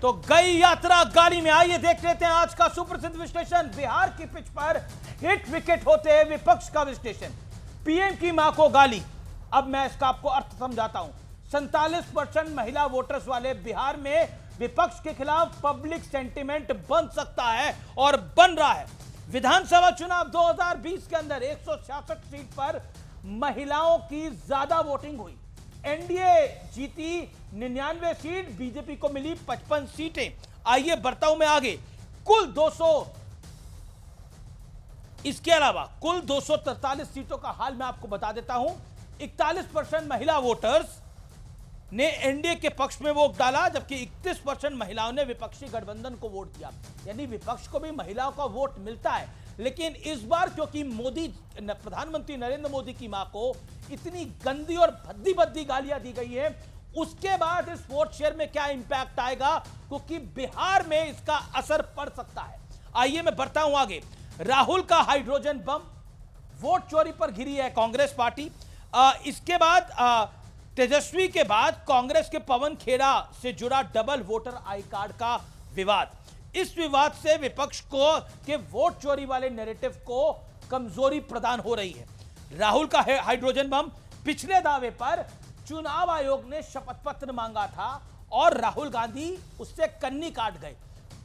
तो गई यात्रा गाड़ी में। आइए देख लेते हैं आज का सुप्रसिद्ध विश्लेषण। बिहार की पिच पर हिट विकेट होते हैं विपक्ष का विश्लेषण। पीएम की मां को गाली। अब मैं इसका आपको अर्थ समझाता हूं। 47% महिला वोटर्स वाले बिहार में विपक्ष के खिलाफ पब्लिक सेंटिमेंट बन सकता है और बन रहा है। विधानसभा चुनाव 2020 के अंदर 166 सीट पर महिलाओं की ज्यादा वोटिंग हुई। एनडीए जीती 99 सीट, बीजेपी को मिली 55 सीटें। आइए बढ़ता हूं मैं आगे। कुल 200, इसके अलावा कुल 243 सीटों का हाल मैं आपको बता देता हूं। 41% महिला वोटर्स ने एनडीए के पक्ष में वोट डाला, जबकि 31% महिलाओं ने विपक्षी गठबंधन को वोट दिया। यानी विपक्ष को भी महिलाओं का वोट मिलता है। लेकिन इस बार क्योंकि प्रधानमंत्री नरेंद्र मोदी की मां को इतनी गंदी और भद्दी भद्दी गालियां दी गई है, उसके बाद इस वोट शेयर में क्या इंपैक्ट आएगा, क्योंकि बिहार में इसका असर पड़ सकता है। आइए मैं बढ़ता हूं आगे। राहुल का हाइड्रोजन बम, वोट चोरी पर घिरी है कांग्रेस पार्टी। इसके बाद तेजस्वी के बाद कांग्रेस के पवन खेड़ा से जुड़ा डबल वोटर आई कार्ड का विवाद। इस विवाद से विपक्ष को के वोट चोरी वाले नैरेटिव को कमजोरी प्रदान हो रही है। राहुल का हाइड्रोजन बम, पिछले दावे पर चुनाव आयोग ने शपथ पत्र मांगा था और राहुल गांधी उससे कन्नी काट गए।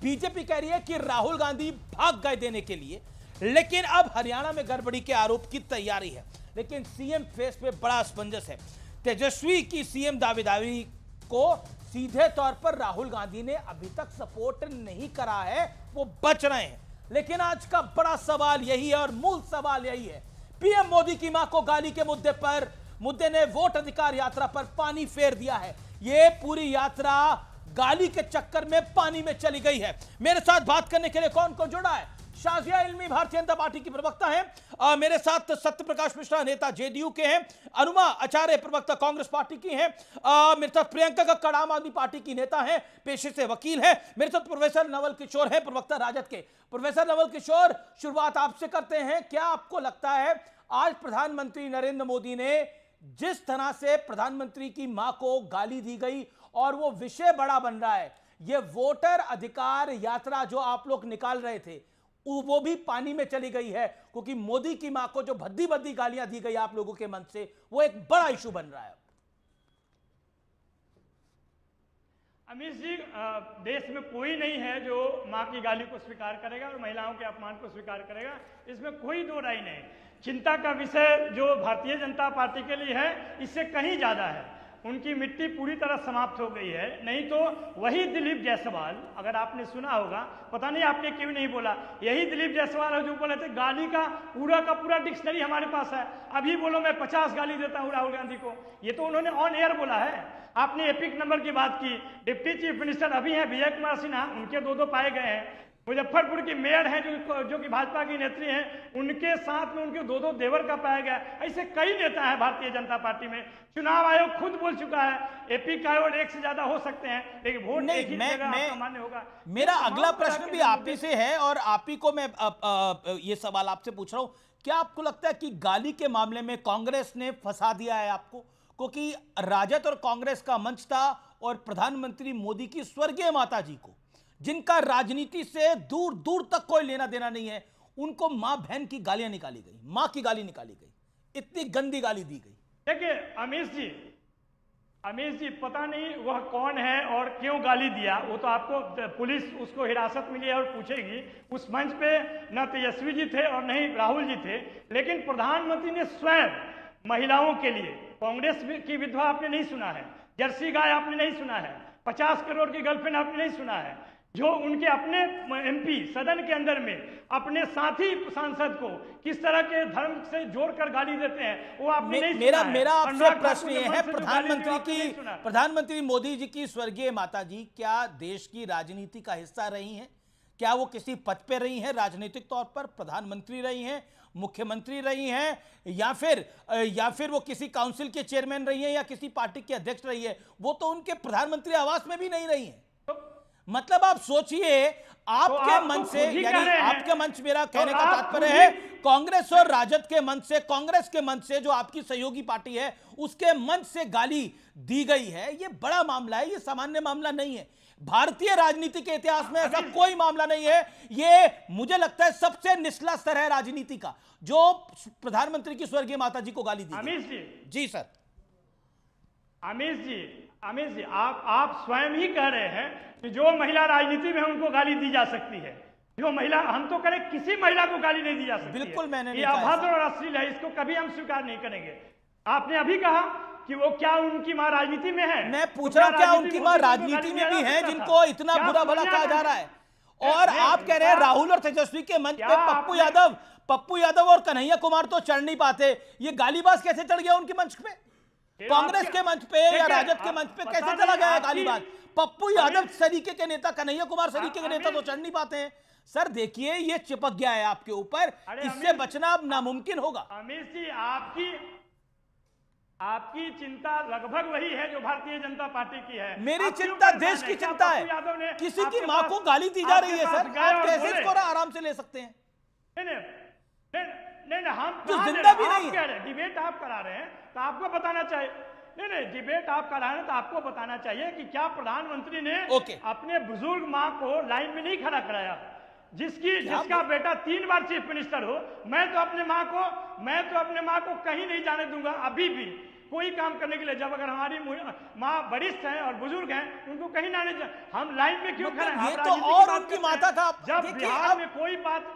बीजेपी कह रही है कि राहुल गांधी भाग गए देने के लिए, लेकिन अब हरियाणा में गड़बड़ी के आरोप की तैयारी है। लेकिन सीएम फेस पे बड़ा असमंजस है। तेजस्वी की सीएम दावेदारी को सीधे तौर पर राहुल गांधी ने अभी तक सपोर्ट नहीं करा है, वो बच रहे हैं। लेकिन आज का बड़ा सवाल यही है और मूल सवाल यही है। पीएम मोदी की मां को गाली के मुद्दे ने वोट अधिकार यात्रा पर पानी फेर दिया है। यह पूरी यात्रा गाली के चक्कर में पानी में चली गई है। मेरे साथ बात करने के लिए कौन कौन जुड़ा है? शाजिया इल्मी भारतीय जनता पार्टी की प्रवक्ता हैं। मेरे साथ सत्य प्रकाश मिश्रा नेता जेडीयू के हैं। अनुमा आचार्य प्रवक्ता कांग्रेस पार्टी की हैं। मेरे साथ प्रियंका कक्कड़ आम आदमी पार्टी की नेता हैं, पेशे से वकील हैं। मेरे साथ प्रोफेसर नवल किशोर हैं, प्रवक्ता राजद के। प्रोफेसर नवल किशोर, शुरुआत आपसे करते हैं। क्या आपको लगता है आज प्रधानमंत्री नरेंद्र मोदी ने जिस तरह से प्रधानमंत्री की मां को गाली दी गई और वो विषय बड़ा बन रहा है, ये वोटर अधिकार यात्रा जो आप लोग निकाल रहे थे वो भी पानी में चली गई है, क्योंकि मोदी की मां को जो भद्दी भद्दी गालियां दी गई आप लोगों के मन से, वो एक बड़ा इशू बन रहा है। अमित जी, देश में कोई नहीं है जो मां की गाली को स्वीकार करेगा और महिलाओं के अपमान को स्वीकार करेगा, इसमें कोई दो राय नहीं। चिंता का विषय जो भारतीय जनता पार्टी के लिए है, इससे कहीं ज्यादा है। उनकी मिट्टी पूरी तरह समाप्त हो गई है। नहीं तो वही दिलीप जायसवाल, अगर आपने सुना होगा, पता नहीं आपने क्यों नहीं बोला, यही दिलीप जायसवाल है जो बोले थे गाली का पूरा डिक्शनरी हमारे पास है, अभी बोलो मैं 50 गाली देता हूं राहुल गांधी को। ये तो उन्होंने ऑन एयर बोला है। आपने एपिक नंबर की बात की। डिप्टी चीफ मिनिस्टर अभी हैं विजय कुमार सिन्हा, उनके दो पाए गए हैं। मुजफ्फरपुर की मेयर हैं जो कि भाजपा की नेत्री हैं, उनके साथ में उनके दो देवर का पाया गया। ऐसे कई नेता हैं भारतीय जनता पार्टी में। चुनाव आयोग खुद बोल चुका है एपी का वोट एक से ज्यादा हो सकते हैं, लेकिन वोट नहीं, एक ही जगह आपका मान्य होगा। मेरा अगला प्रश्न भी आप ही से है और आप ही को मैं ये सवाल आपसे पूछ रहा हूं। क्या आपको लगता है कि गाली के मामले में कांग्रेस ने फंसा दिया है आपको? क्योंकि राजद और कांग्रेस का मंच था और प्रधानमंत्री मोदी की स्वर्गीय माता जी को, जिनका राजनीति से दूर दूर तक कोई लेना देना नहीं है, उनको मां बहन की गालियां निकाली गई, मां की गाली निकाली गई, इतनी गंदी गाली दी गई। देखिए अमीश जी, पता नहीं वह कौन है और क्यों गाली दिया, वो तो आपको पुलिस उसको हिरासत मिली है और पूछेगी। उस मंच पे न तेजस्वी जी थे और नहीं राहुल जी थे, लेकिन प्रधानमंत्री ने स्वयं महिलाओं के लिए, कांग्रेस की विधवा आपने नहीं सुना है, जर्सी गाय आपने नहीं सुना है, 50 करोड़ की गर्लफ्रेंड आपने नहीं सुना है, जो उनके अपने एमपी सदन के अंदर में अपने साथी सांसद को किस तरह के धर्म से जोड़कर गाली देते हैं, वो आपने नहीं सुना है। मेरा आपसे प्रश्न ये है, प्रधानमंत्री मोदी जी की स्वर्गीय माता जी क्या देश की राजनीति का हिस्सा रही हैं? क्या वो किसी पद पे रही हैं राजनीतिक तौर पर? प्रधानमंत्री रही हैं, मुख्यमंत्री रही हैं, या फिर वो किसी काउंसिल के चेयरमैन रही हैं, या किसी पार्टी के अध्यक्ष रही है? वो तो उनके प्रधानमंत्री आवास में भी नहीं रही हैं। मतलब आप सोचिए, आपके मन से, यानी आपके मंच, मेरा कहने का तात्पर्य है कांग्रेस और राजद के मंच से, कांग्रेस के मंच से जो आपकी सहयोगी पार्टी है उसके मंच से गाली दी गई है। ये बड़ा मामला है, ये सामान्य मामला नहीं है। भारतीय राजनीति के इतिहास में ऐसा कोई मामला नहीं है। ये मुझे लगता है सबसे निचला स्तर है राजनीति का, जो प्रधानमंत्री की स्वर्गीय माता जी को गाली दी। अमित जी जी सर। अमित जी आप स्वयं ही कह रहे हैं कि जो महिला राजनीति में है उनको गाली दी जा सकती है। जो महिला, हम तो करें किसी महिला को गाली नहीं दी जा सकती। बिल्कुल मैंने नहीं ये कहा अभद्र और अश्लील है, इसको कभी हम स्वीकार नहीं करेंगे। आपने अभी कहा कि वो क्या उनकी मां राजनीति में है? मैं पूछ रहा हूं क्या उनकी मां राजनीति में भी है जिनको इतना बुरा भला कहा जा रहा है? और आप कह रहे हैं राहुल और तेजस्वी के मंच पे पप्पू यादव और कन्हैया कुमार तो चढ़ नहीं पाते, ये गालीबाज कैसे चढ़ गया उनके मंच पे? कांग्रेस के मंच पे या राजद के मंच पे कैसे चला गया है गालीबाज? पप्पू यादव सरीके के नेता, कन्हैया कुमार सरीके के नेता तो चढ़ नहीं पाते हैं। सर देखिए ये चिपक गया है आपके ऊपर, इससे बचना अब नामुमकिन होगा। अमित जी आपकी चिंता लगभग वही है जो भारतीय जनता पार्टी की है। मेरी चिंता देश की चिंता है। किसी की मां को गाली दी जा रही है सर, आप कैसे इसको आराम से ले सकते हैं? नहीं, हम जो जिंदा भी नहीं है। डिबेट आप करा रहे हैं तो आपको बताना चाहिए। नहीं, डिबेट आप करा रहे हैं तो आपको बताना चाहिए कि क्या प्रधानमंत्री ने अपने बुजुर्ग मां को लाइन में नहीं खड़ा कराया, जिसका बेटा 3 बार चीफ मिनिस्टर हो। मैं तो अपने मां को कहीं नहीं जाने दूंगा, अभी भी कोई काम करने के लिए। जब अगर हमारी मां वरिष्ठ हैं और बुजुर्ग हैं, उनको कहीं ना नहीं, हम लाइन में क्यों खड़े हैं? ये तो और उनकी माता का, जब बिहार में कोई बात।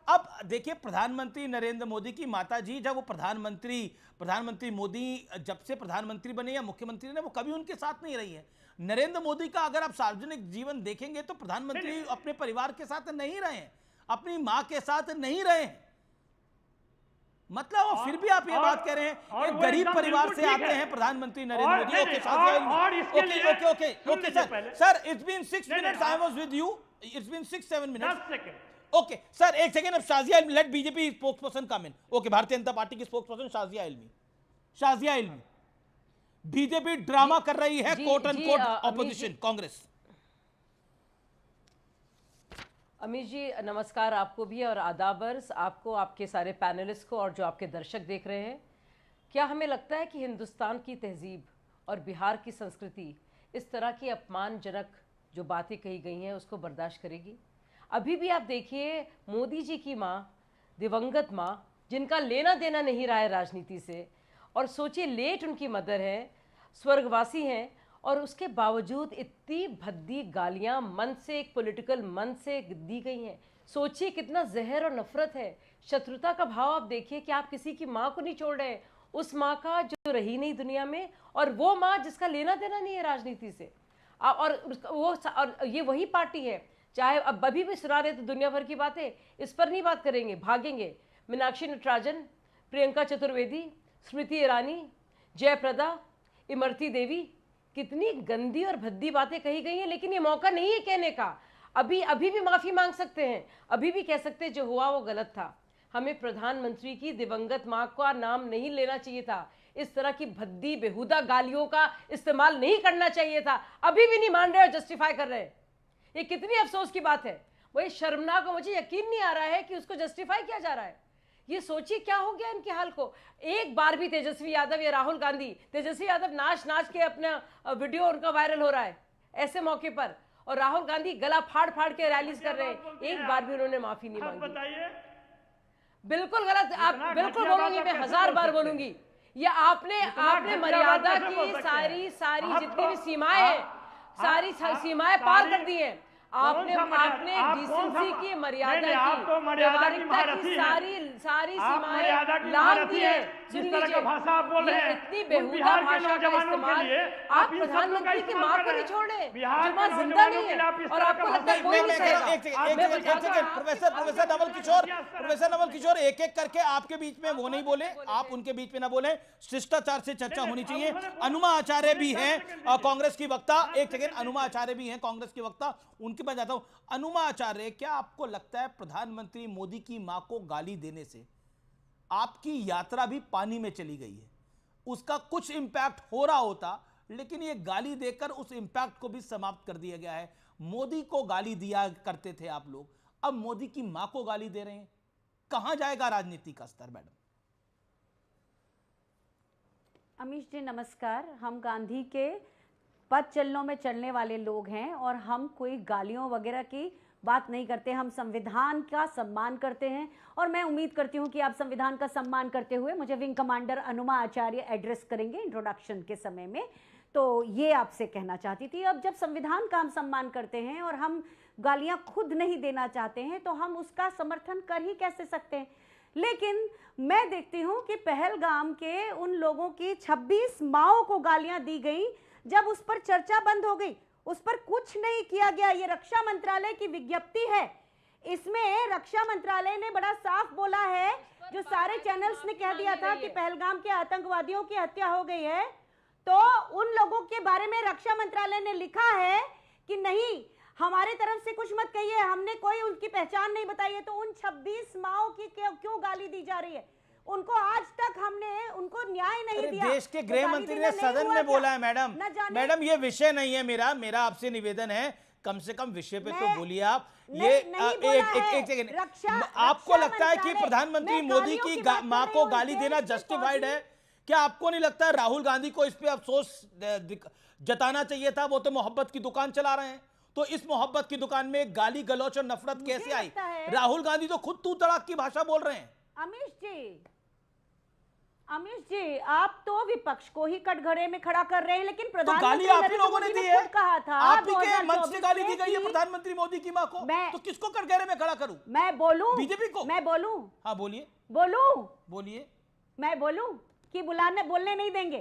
अब देखिए प्रधानमंत्री नरेंद्र मोदी की माता जी, जब वो प्रधानमंत्री मोदी जब से प्रधानमंत्री बने या मुख्यमंत्री ने, वो कभी उनके साथ नहीं रही है। नरेंद्र मोदी का अगर आप सार्वजनिक जीवन देखेंगे तो प्रधानमंत्री अपने परिवार के साथ नहीं रहे हैं, अपनी मां के साथ नहीं रहे हैं। मतलब और फिर भी आप ये बात कह रहे हैं एक गरीब परिवार से आते हैं प्रधानमंत्री Narendra Modi. Okay sir, it's been 6 minutes I was with you, it's been 6-7 minutes. Okay sir, एक सेकेंड। अब Shazia Ilmi, let BJP spokesperson come in. Okay, Bharatiya Janata party की स्पोक्सपर्सन शाजिया इल्मी। बीजेपी ड्रामा कर रही है, quote end quote opposition Congress. Amit ji नमस्कार, आपको भी और आदाबर्स, आपको, आपके सारे पैनलिस्ट को और जो आपके दर्शक देख रहे हैं। क्या हमें लगता है कि हिंदुस्तान की तहजीब और बिहार की संस्कृति इस तरह की अपमानजनक जो बातें कही गई हैं उसको बर्दाश्त करेगी? अभी भी आप देखिए मोदी जी की माँ, दिवंगत माँ, जिनका लेना देना नहीं रहा है राजनीति से, और सोचिए लेट उनकी मदर है, स्वर्गवासी हैं, और उसके बावजूद इतनी भद्दी गालियाँ मन से, एक पॉलिटिकल मन से दी गई हैं। सोचिए कितना जहर और नफरत है, शत्रुता का भाव आप देखिए कि आप किसी की माँ को नहीं छोड़ रहे, उस माँ का जो रही नहीं दुनिया में, और वो माँ जिसका लेना देना नहीं है राजनीति से। और ये वही पार्टी है, चाहे अब अभी भी सुना रहे तो दुनिया भर की बातें, इस पर नहीं बात करेंगे, भागेंगे। मीनाक्षी नटराजन, प्रियंका चतुर्वेदी, स्मृति ईरानी, जयप्रदा, इमरती देवी, कितनी गंदी और भद्दी बातें कही गई हैं, लेकिन ये मौका नहीं है कहने का। अभी भी माफ़ी मांग सकते हैं, अभी भी कह सकते हैं जो हुआ वो गलत था। हमें प्रधानमंत्री की दिवंगत माँ का नाम नहीं लेना चाहिए था, इस तरह की भद्दी बेहुदा गालियों का इस्तेमाल नहीं करना चाहिए था। अभी भी नहीं मान रहे और जस्टिफाई कर रहे हैं, ये कितनी अफसोस की बात है। वही शर्मनाक, मुझे यकीन नहीं आ रहा है कि उसको जस्टिफाई किया जा रहा है। ये सोचिए क्या हो गया इनके हाल को। एक बार भी तेजस्वी यादव या राहुल गांधी, तेजस्वी यादव नाच नाच के अपना वीडियो उनका वायरल हो रहा है ऐसे मौके पर, और राहुल गांधी गला फाड़ फाड़ के रैलीज कर रहे हैं, एक बार भी उन्होंने माफी नहीं मांगी। बिल्कुल गलत, आप बिल्कुल बोलूंगी, मैं 1000 बार बोलूंगी। ये आपने मर्यादा की सारी जितनी भी सीमाएं हैं, सारी सीमाएं पार कर दी हैं। आपने डिसेंसी की, मर्यादा की, व्यावहारिकता की सारी सीमाएं लांघ दी है। सुन लीजिए, इतनी बेहुदा भाषा का इस्तेमाल, आप प्रधानमंत्री की मां को नहीं छोड़े जो मां जिंदा नहीं है, और आपको लगता है कोई नहीं सहेगा। प्रोफेसर नवल किशोर, एक एक करके आपके बीच में वो नहीं बोले, आप उनके बीच में ना बोले, शिष्टाचार से चर्चा होनी चाहिए। अनुमा आचार्य भी हैं कांग्रेस की वक्ता, एक सेकेंड, अनुमा आचार्य भी हैं कांग्रेस की वक्ता, उनके पास जाता हूं। अनुमा आचार्य, क्या आपको लगता है प्रधानमंत्री मोदी की मां को गाली देने से आपकी यात्रा भी पानी में चली गई है? उसका कुछ इंपैक्ट हो रहा होता, लेकिन ये गाली देकर उस इंपैक्ट को भी समाप्त कर दिया गया है। मोदी को गाली दिया करते थे आप लोग, अब मोदी की मां को गाली दे रहे हैं। कहां जाएगा राजनीति का स्तर मैडम? अमीश जी नमस्कार। हम गांधी के पथ चलनों में चलने वाले लोग हैं और हम कोई गालियों वगैरह की बात नहीं करते। हम संविधान का सम्मान करते हैं और मैं उम्मीद करती हूं कि आप संविधान का सम्मान करते हुए मुझे विंग कमांडर अनुमा आचार्य एड्रेस करेंगे इंट्रोडक्शन के समय में। तो ये आपसे कहना चाहती थी। अब जब संविधान का हम सम्मान करते हैं और हम गालियां खुद नहीं देना चाहते हैं तो हम उसका समर्थन कर ही कैसे सकते हैं। लेकिन मैं देखती हूं कि पहलगाम के उन लोगों की 26 माओं को गालियां दी गई, जब उस पर चर्चा बंद हो गई, उस पर कुछ नहीं किया गया। ये रक्षा मंत्रालय की विज्ञप्ति है, इसमें रक्षा मंत्रालय ने बड़ा साफ बोला है, जो सारे चैनल्स ने कह दिया था कि पहलगाम के आतंकवादियों की हत्या हो गई है, तो उन लोगों के बारे में रक्षा मंत्रालय ने लिखा है कि नहीं, हमारे तरफ से कुछ मत कहिए, हमने कोई उनकी पहचान नहीं बताई है। तो उन 26 माओं की क्यों गाली दी जा रही है? उनको आज तक हमने उनको न्याय नहीं दिया। देश के गृह मंत्री ने सदन में बोला है मैडम ये विषय नहीं है मेरा आपसे निवेदन है, कम से कम विषय पे तो बोलिए आप। ये एक सेकंड, आपको लगता है कि प्रधानमंत्री मोदी की मां को गाली देना जस्टिफाइड है? क्या आपको नहीं लगता है राहुल गांधी को इस पे अफसोस जताना चाहिए था? वो तो मोहब्बत की दुकान चला रहे हैं, तो इस मोहब्बत की दुकान में गाली गलौच और नफरत कैसे आई? राहुल गांधी तो खुद तू तड़ाक की भाषा बोल रहे हैं। अमीश जी, आप तो विपक्ष को ही कटघरे में खड़ा कर रहे हैं, लेकिन तो गाली आप ही लोगों ने दी है, कहा था आप ही के मंच से गाली दी गई है प्रधानमंत्री मोदी की मां को, तो किसको कटघरे में खड़ा करूं? मैं बोलूं? बीजेपी को? मैं बोलूं? हाँ बोलिए। बोलिए। मैं बोलूं कि बोलने नहीं देंगे?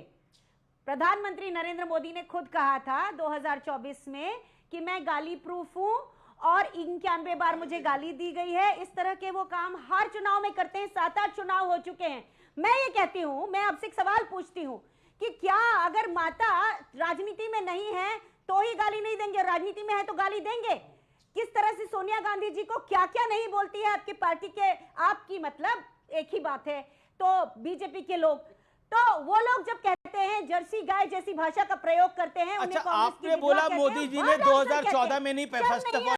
प्रधानमंत्री नरेंद्र मोदी ने खुद कहा था 2024 में कि मैं गाली प्रूफ हूं और 91 बार मुझे गाली दी गई है। इस तरह के वो काम हर चुनाव में करते हैं, 7-8 चुनाव हो चुके हैं। मैं ये कहती हूं, मैं आपसे एक सवाल पूछती हूं कि क्या अगर माता राजनीति में नहीं है तो ही गाली नहीं देंगे, राजनीति में है तो गाली देंगे? किस तरह से सोनिया गांधी जी को क्या क्या नहीं बोलती है आपकी पार्टी के, आपकी मतलब एक ही बात है, तो बीजेपी के लोग, तो वो लोग जब कहते हैं जर्सी गाय जैसी भाषा का प्रयोग करते हैं। अच्छा, आपने बोला मोदी जी ने 2014 में नहीं, फर्स्ट ऑफ ऑल